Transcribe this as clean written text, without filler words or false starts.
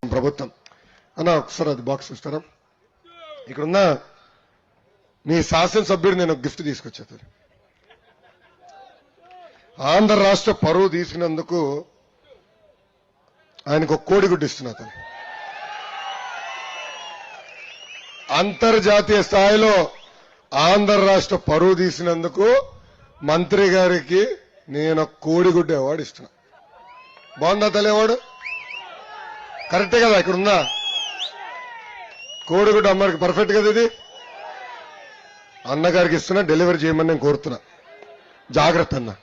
ప్రభుత్వం అన్న ఒకసారి అది బాక్స్ ఇస్తారా? ఇక్కడున్న మీ శాసనసభ్యుడు నేను ఒక గిఫ్ట్ తీసుకొచ్చాను. ఆంధ్ర రాష్ట్ర పరువు తీసినందుకు ఆయనకు ఒక కోడిగుడ్డు ఇస్తున్నా. అంతర్జాతీయ స్థాయిలో ఆంధ్ర రాష్ట్ర పరువు తీసినందుకు మంత్రి గారికి నేను కోడిగుడ్డు అవార్డు ఇస్తున్నా. బాగుందా తల్లి అవార్డు? కరెక్టే కదా? ఇక్కడ ఉందా కోడిగుడ్డు అమ్మకి? పర్ఫెక్ట్ కదా ఇది? అన్నగారికి ఇస్తున్నా, డెలివరీ చేయమని నేను కోరుతున్నా. జాగ్రత్త అన్న.